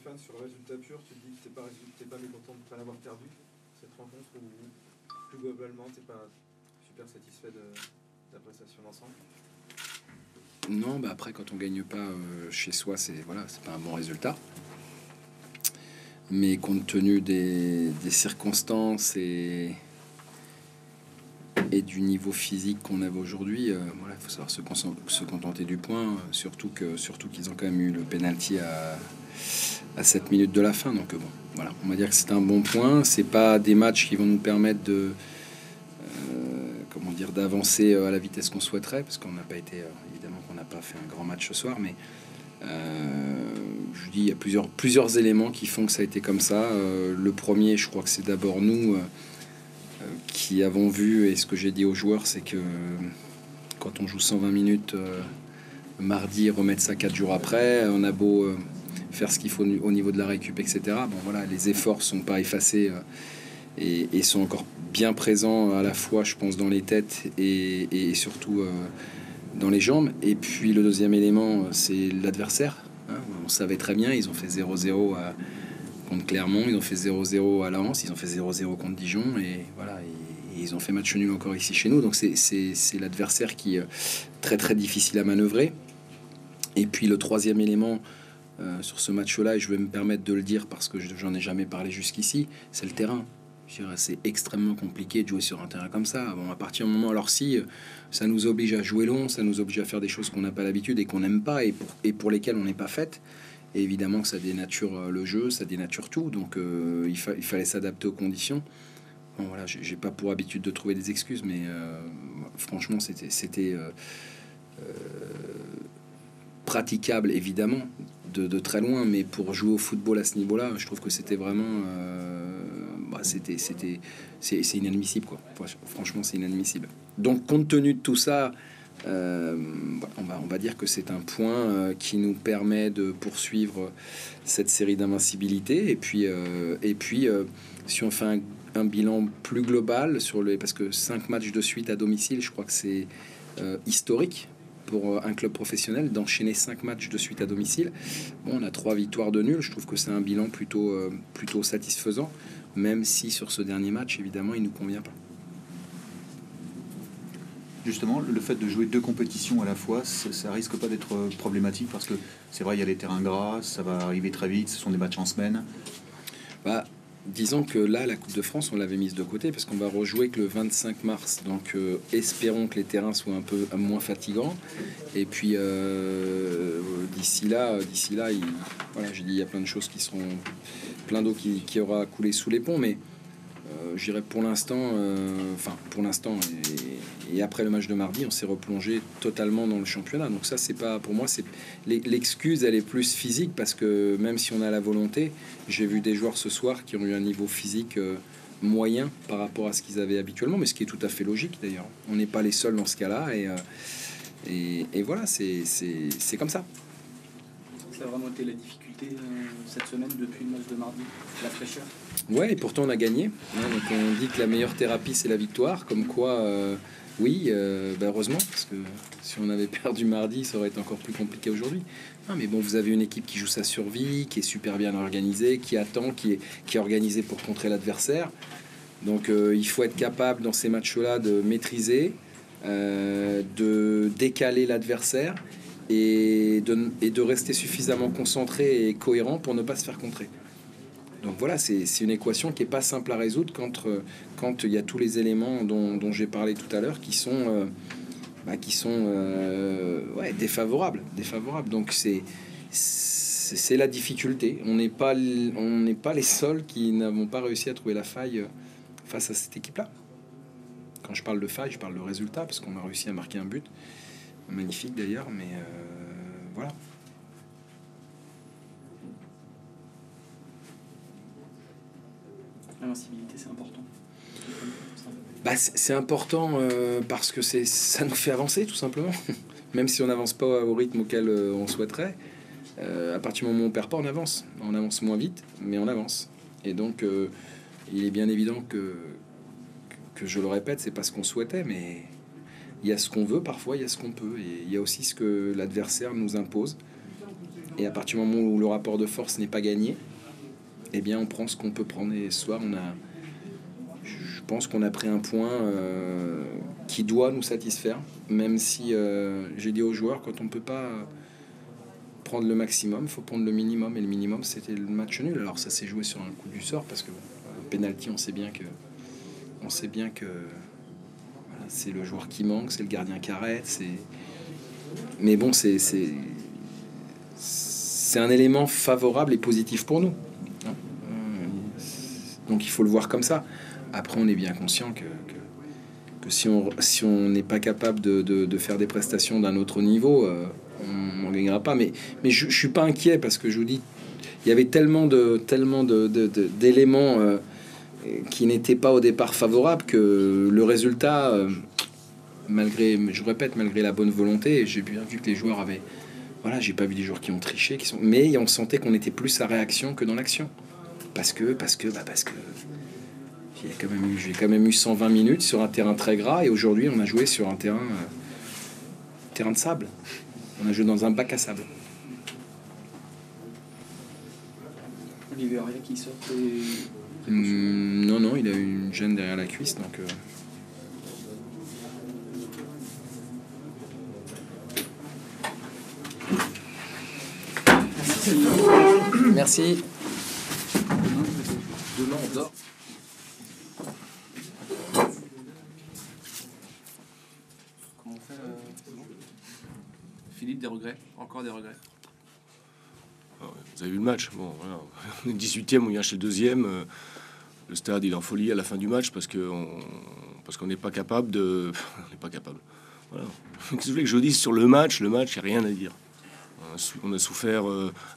Stéphane, sur le résultat pur, tu te dis que t'es pas mécontent de ne pas l'avoir perdu, cette rencontre, ou plus globalement, t'es pas super satisfait de la prestation d'ensemble? Non, bah après, quand on gagne pas chez soi, c'est pas un bon résultat. Mais compte tenu des circonstances et du niveau physique qu'on avait aujourd'hui, il faut savoir se contenter du point, surtout qu'ils ont quand même eu le penalty à 7 minutes de la fin. Donc bon, voilà, on va dire que c'est un bon point. C'est pas des matchs qui vont nous permettre de d'avancer à la vitesse qu'on souhaiterait, parce qu'on n'a pas été évidemment qu'on n'a pas fait un grand match ce soir, mais je dis il y a plusieurs éléments qui font que ça a été comme ça. Le premier, je crois que c'est d'abord nous qui avons vu, et ce que j'ai dit aux joueurs, c'est que quand on joue 120 minutes mardi, remettre ça 4 jours après, on a beau faire ce qu'il faut au niveau de la récup, etc. Bon voilà, les efforts sont pas effacés et sont encore bien présents à la fois, je pense, dans les têtes et surtout dans les jambes. Et puis le deuxième élément, c'est l'adversaire. Hein. On savait très bien, ils ont fait 0-0 contre Clermont, ils ont fait 0-0 à Lens, ils ont fait 0-0 contre Dijon, et voilà, et ils ont fait match nul encore ici chez nous. Donc c'est l'adversaire qui est très très difficile à manœuvrer. Et puis le troisième élément sur ce match-là, et je vais me permettre de le dire parce que j'en ai jamais parlé jusqu'ici, c'est le terrain. C'est extrêmement compliqué de jouer sur un terrain comme ça. Bon, à partir du moment, alors si ça nous oblige à jouer long, ça nous oblige à faire des choses qu'on n'a pas l'habitude et qu'on n'aime pas, et pour lesquelles on n'est pas fait. Et évidemment que ça dénature le jeu, ça dénature tout. Donc il fallait s'adapter aux conditions. Bon, voilà, j'ai pas pour habitude de trouver des excuses, mais franchement, c'était praticable, évidemment, de très loin. Mais pour jouer au football à ce niveau-là, je trouve que c'était vraiment... c'est inadmissible, quoi. Franchement, c'est inadmissible. Donc, compte tenu de tout ça, on va dire que c'est un point qui nous permet de poursuivre cette série d'invincibilité. Et puis, si on fait un bilan plus global parce que 5 matchs de suite à domicile, je crois que c'est historique pour un club professionnel d'enchaîner 5 matchs de suite à domicile. Bon, on a 3 victoires de nul. Je trouve que c'est un bilan plutôt satisfaisant, même si sur ce dernier match, évidemment, il nous convient pas. Justement, le fait de jouer 2 compétitions à la fois, ça risque pas d'être problématique, parce que c'est vrai, il y a les terrains gras, ça va arriver très vite, ce sont des matchs en semaine. Disons que là, la Coupe de France, on l'avait mise de côté parce qu'on va rejouer que le 25 mars. Donc, espérons que les terrains soient un peu moins fatigants. Et puis, d'ici là, j'ai dit, il y a plein de choses qui seront... plein d'eau qui aura coulé sous les ponts. Mais je dirais pour l'instant, et après le match de mardi, on s'est replongé totalement dans le championnat. Donc ça, c'est pas, pour moi, c'est l'excuse, elle est plus physique, parce que même si on a la volonté, j'ai vu des joueurs ce soir qui ont eu un niveau physique moyen par rapport à ce qu'ils avaient habituellement, mais ce qui est tout à fait logique d'ailleurs. On n'est pas les seuls dans ce cas-là, et voilà, c'est comme ça. Ça a vraiment été la difficulté cette semaine depuis le match de mardi, la fraîcheur. Ouais, et pourtant on a gagné. Donc on dit que la meilleure thérapie, c'est la victoire. Comme quoi, oui, heureusement, parce que si on avait perdu mardi, ça aurait été encore plus compliqué aujourd'hui. Non, mais bon, vous avez une équipe qui joue sa survie, qui est super bien organisée, qui attend, qui est organisée pour contrer l'adversaire. Donc il faut être capable dans ces matchs-là de maîtriser, de décaler l'adversaire et de rester suffisamment concentré et cohérent pour ne pas se faire contrer. Donc voilà, c'est une équation qui n'est pas simple à résoudre quand il y a tous les éléments dont j'ai parlé tout à l'heure qui sont défavorables. Donc c'est la difficulté. On n'est pas les seuls qui n'avons pas réussi à trouver la faille face à cette équipe-là. Quand je parle de faille, je parle de résultat, parce qu'on a réussi à marquer un but. Magnifique d'ailleurs, mais voilà. L'invincibilité, c'est important. C'est important parce que ça nous fait avancer, tout simplement. Même si on n'avance pas au rythme auquel on souhaiterait, à partir du moment où on perd pas, on avance. On avance moins vite, mais on avance. Et donc, il est bien évident que je le répète, c'est pas ce qu'on souhaitait, mais il y a ce qu'on veut, parfois il y a ce qu'on peut, et il y a aussi ce que l'adversaire nous impose. Et à partir du moment où le rapport de force n'est pas gagné, eh bien, on prend ce qu'on peut prendre. Et ce soir, je pense qu'on a pris un point qui doit nous satisfaire, même si j'ai dit aux joueurs, quand on ne peut pas prendre le maximum, il faut prendre le minimum. Et le minimum, c'était le match nul. Alors ça s'est joué sur un coup du sort, parce que penalty, on sait bien que voilà, c'est le joueur qui manque, c'est le gardien qui arrête. Mais bon, c'est un élément favorable et positif pour nous. Donc il faut le voir comme ça. Après, on est bien conscient que si on n'est pas capable de faire des prestations d'un autre niveau, on ne gagnera pas. Mais je ne suis pas inquiet, parce que je vous dis, il y avait tellement d'éléments qui n'étaient pas au départ favorables que le résultat, malgré la bonne volonté, j'ai bien vu que les joueurs avaient... Voilà, j'ai pas vu des joueurs qui ont triché, mais on sentait qu'on était plus à réaction que dans l'action. Parce que j'ai quand même eu 120 minutes sur un terrain très gras, et aujourd'hui on a joué sur un terrain de sable. On a joué dans un bac à sable. Olivier Aurier qui sort Non, il a eu une gêne derrière la cuisse, donc... Merci. Demain, on dort. Comment on fait Philippe, des regrets? Encore des regrets? Vous avez vu le match. Bon, voilà. On est 18e, on vient chez le 2e. Le stade, il est en folie à la fin du match parce qu'on n'est pas capable de... On n'est pas capable. Voilà. Qu'est-ce que vous voulez que je vous dise sur le match? Le match, il n'y a rien à dire. On a souffert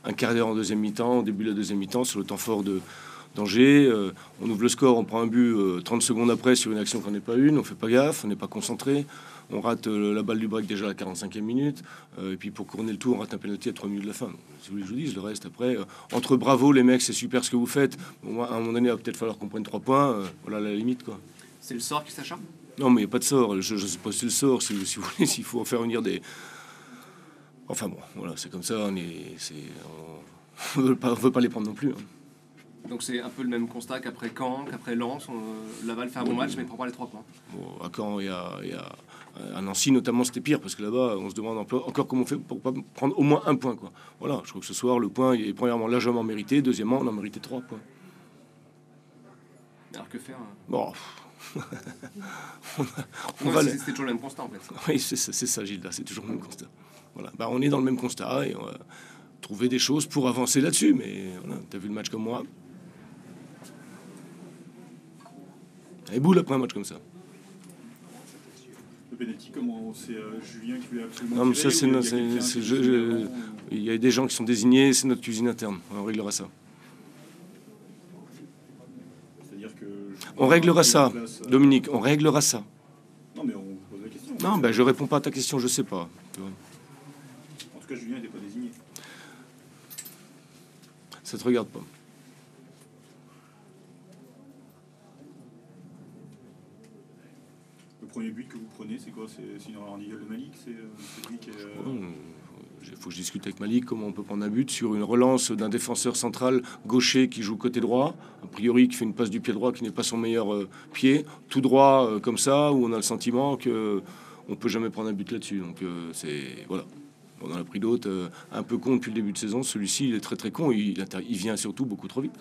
un quart d'heure en deuxième mi-temps, au début de la deuxième mi-temps, sur le temps fort d'Angers. On ouvre le score, on prend un but 30 secondes après sur une action qu'on n'est pas une. On fait pas gaffe, on n'est pas concentré. On rate la balle du break déjà à la 45e minute. Et puis pour couronner le tout, on rate un penalty à 3 minutes de la fin. Donc, si vous voulez que je vous dise, le reste après... entre bravo, les mecs, c'est super ce que vous faites. Bon, à un moment donné, il va peut-être falloir qu'on prenne 3 points. Voilà la limite, quoi. C'est le sort qui s'acharne? Non, mais il n'y a pas de sort. Je ne sais pas si c'est le sort, si vous voulez, s'il faut en faire venir des... Enfin bon, voilà, c'est comme ça, on veut pas les prendre non plus. Hein. Donc c'est un peu le même constat qu'après Caen, qu'après Lens. Laval fait un bon match, mais ne prend pas les 3 points. Bon, à Caen, il y a à Nancy notamment, c'était pire, parce que là-bas, on se demande encore comment on fait pour pas prendre au moins un point, quoi. Voilà, je crois que ce soir, le point il est premièrement largement mérité, deuxièmement, on a mérité 3 points. Alors que faire? Bon... C'est toujours le même constat, en fait. Oui, c'est ça, Gilles, c'est toujours le même constat. Voilà. On est dans le même constat et on va trouver des choses pour avancer là-dessus. Mais voilà, t'as vu le match comme moi. Et boule après un match comme ça. Le penalty, comment c'est Julien qui voulait absolument... Non, mais ça, il y a des gens qui sont désignés, c'est notre cuisine interne. On réglera ça. C'est-à-dire que... On réglera ça, Dominique, on réglera ça. Non, mais on pose la question. Non, je réponds pas à ta question, je sais pas. En tout cas, Julien n'était pas désigné. Ça te regarde pas. Le premier but que vous prenez, c'est quoi? C'est une rendigale de Malik? C'est lui qui est... Il faut que je discute avec Malik comment on peut prendre un but sur une relance d'un défenseur central gaucher qui joue côté droit, a priori qui fait une passe du pied droit qui n'est pas son meilleur pied, tout droit comme ça, où on a le sentiment que on peut jamais prendre un but là-dessus. Donc c'est... Voilà. On en a pris d'autres un peu cons depuis le début de saison. Celui-ci, il est très très con. Il vient surtout beaucoup trop vite.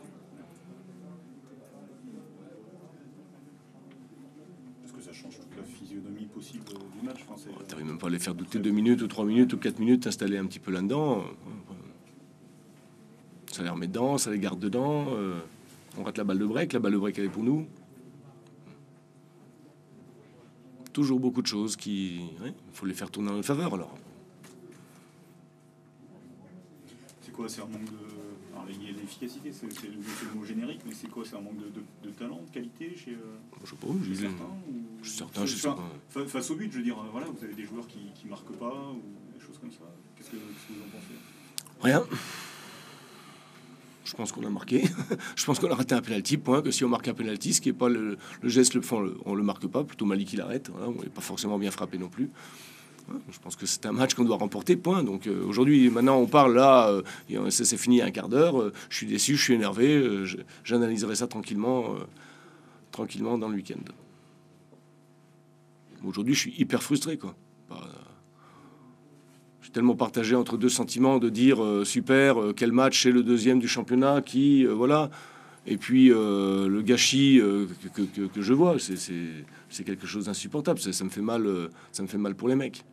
Est-ce que ça change toute la physionomie possible du match? Enfin, t'arrives même pas à les faire douter 2 minutes ou 3 minutes ou 4 minutes, t'installer un petit peu là-dedans. Ça les remet dedans, ça les garde dedans. On rate la balle de break. La balle de break, elle est pour nous. Toujours beaucoup de choses qui... Il faut les faire tourner en notre faveur, alors. C'est quoi? C'est un manque de... Alors, il y a l'efficacité, c'est le mot générique, mais c'est quoi? C'est un manque de talent, de qualité chez... Je sais pas, je suis certain, je sais pas. Face au but, je veux dire, voilà, vous avez des joueurs qui marquent pas, ou des choses comme ça. Qu'est-ce que vous en pensez? Rien. Je pense qu'on a marqué. Je pense qu'on a raté un penalty, point. Que si on marque un penalty, ce qui n'est pas le geste, on le marque pas. Plutôt Malik qui l'arrête. Voilà, on n'est pas forcément bien frappé non plus. Je pense que c'est un match qu'on doit remporter, point. Donc aujourd'hui, maintenant, on parle là, c'est fini il y a un quart d'heure. Je suis déçu, je suis énervé. J'analyserai ça tranquillement dans le week-end. Aujourd'hui, je suis hyper frustré, quoi. Je suis tellement partagé entre deux sentiments de dire super, quel match, c'est le deuxième du championnat, qui voilà. Et puis le gâchis que je vois, c'est quelque chose d'insupportable. Ça me fait mal pour les mecs.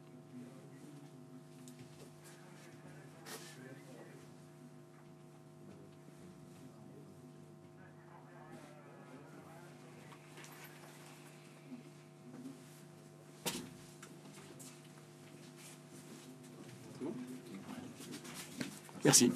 Merci.